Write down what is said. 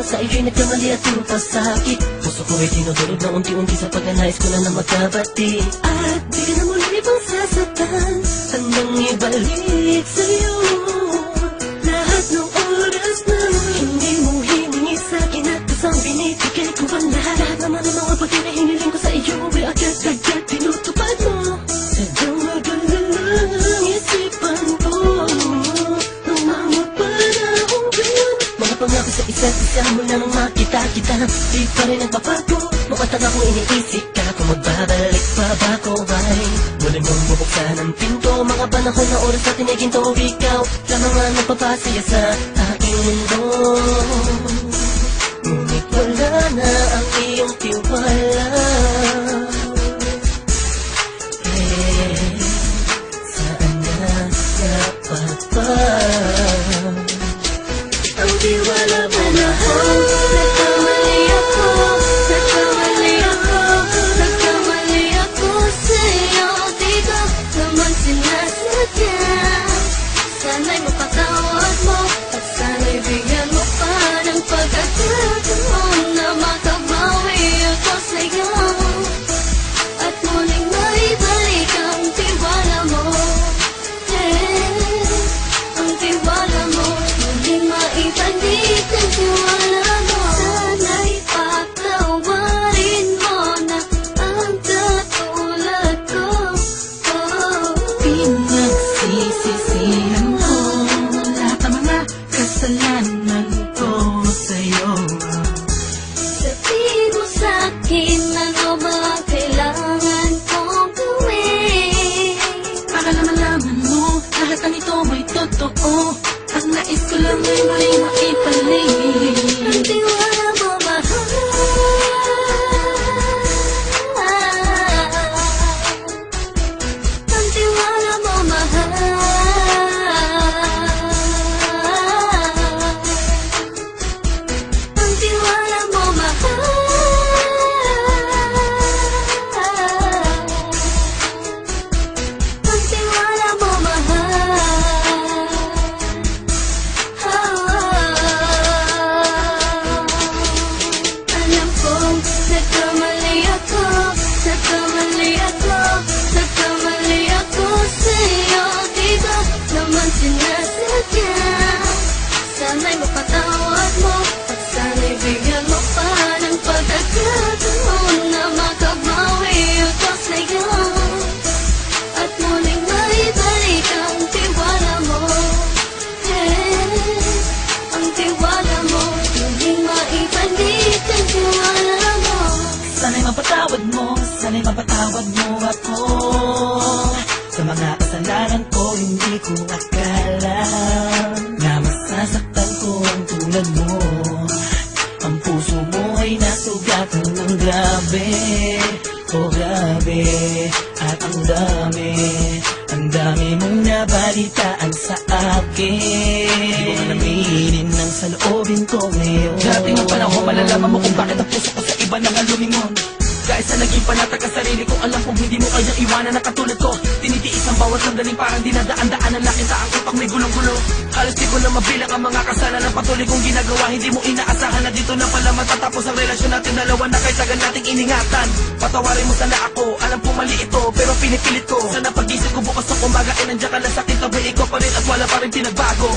sa iyo'y nagkamali at puro pasakit. Puso ko ay tinutulog na unti-unti sa pagkanais ko na magkabati. At di ka na muli pang sasaktan, handang ibalik sa'yo lahat ng oras na hindi mo hiningi sa'kin at kusang binibigay ko ang lahat naman ng mga bagay na hiniling ko sa iyo ay agad-agad tinutupad mo. Sadyang magalang isipan ko nung mga panahong yun. Mga pangako sa isa't isa mo lang makita kita, di pa rin nagbabago. Mga tanga kong iniisip ka kung magbabalik pa ba ko ay muli mong bubuksan ang pinto. Mga panahon na oras natin ay ginto, ikaw lamang ang nagpapasaya sa aking mundo. Ngunit wala na ang iyong tiwala. Saan na dapat ba ang tiwala mo mahal? Nagkamali ako, nagkamali ako, nagkamali ako sa'yo. Di ko naman sinasadya. Sana'y mapatawad mo at sana'y bigyan mo pa ng pagkakataon na makabawi ako sa'yo at muling maibalik ang tiwala mo. Ang tiwala mo, muling maibalik ang tiwala mo. Sana'y patawarin mo na ang katulad ko. Pinagsisisihan ko lahat ng mga kasalanan ko sa'yo. Sabihin mo sa'kin ano ba ang kailangan kong gawin Para na malaman mo lahat ng ito ay totoo. Ang nais ko lang ay may maibalik ang tiwala mo, mahal. Ang tiwala mo, mahal. Ang tiwala mo, mahal. Ang tiwala mo, mahal. Alam kong nagkamali ako, nagkamali ako, nagkamali ako sa'yo. Di ko naman sinasadya. Sana'y mapatawad mo at sana'y bigyan mo pa ng pagkakataon na makabawi ako sa'yo at muling maibalik ang tiwala mo. Ang tiwala mo, muling maibalik ang tiwala mo. Sana'y mapatawad mo, sana'y mapatawad mo ako sa mga kasalanan ko. Hindi ko akala na masasaktan ko ang tulad mo. Ang puso mo ay nasugatan ng grabe, oh grabe. At ang dami mong nabalitaan sa akin. Di ko man aminin ang saloobin ko ngayon. Darating ang panahon, malalaman mo kung bakit ang puso ko sa iba nang lumingon. Dahil sa naging panatag ka sarili ko, alam kong hindi mo kayang iwanan na katulad ko. Tinitiis ang bawat sandaling parang dinadaan-daan ang nakita ang utak may gulong-gulo. Halos di ko na mabilang ang mga kasalanan patuloy kong ginagawa. Hindi mo inaasahan na dito na pala matatapos ang relasyon natin dalawa na kahit tagal nating iningatan. Patawarin mo sana ako, alam kong mali ito pero pinipilit ko. Sana pag-isip ko bukas ng kumbaga ay nandiyan ka lang sa akin, tabi ko pa rin at wala pa rin pinagbago.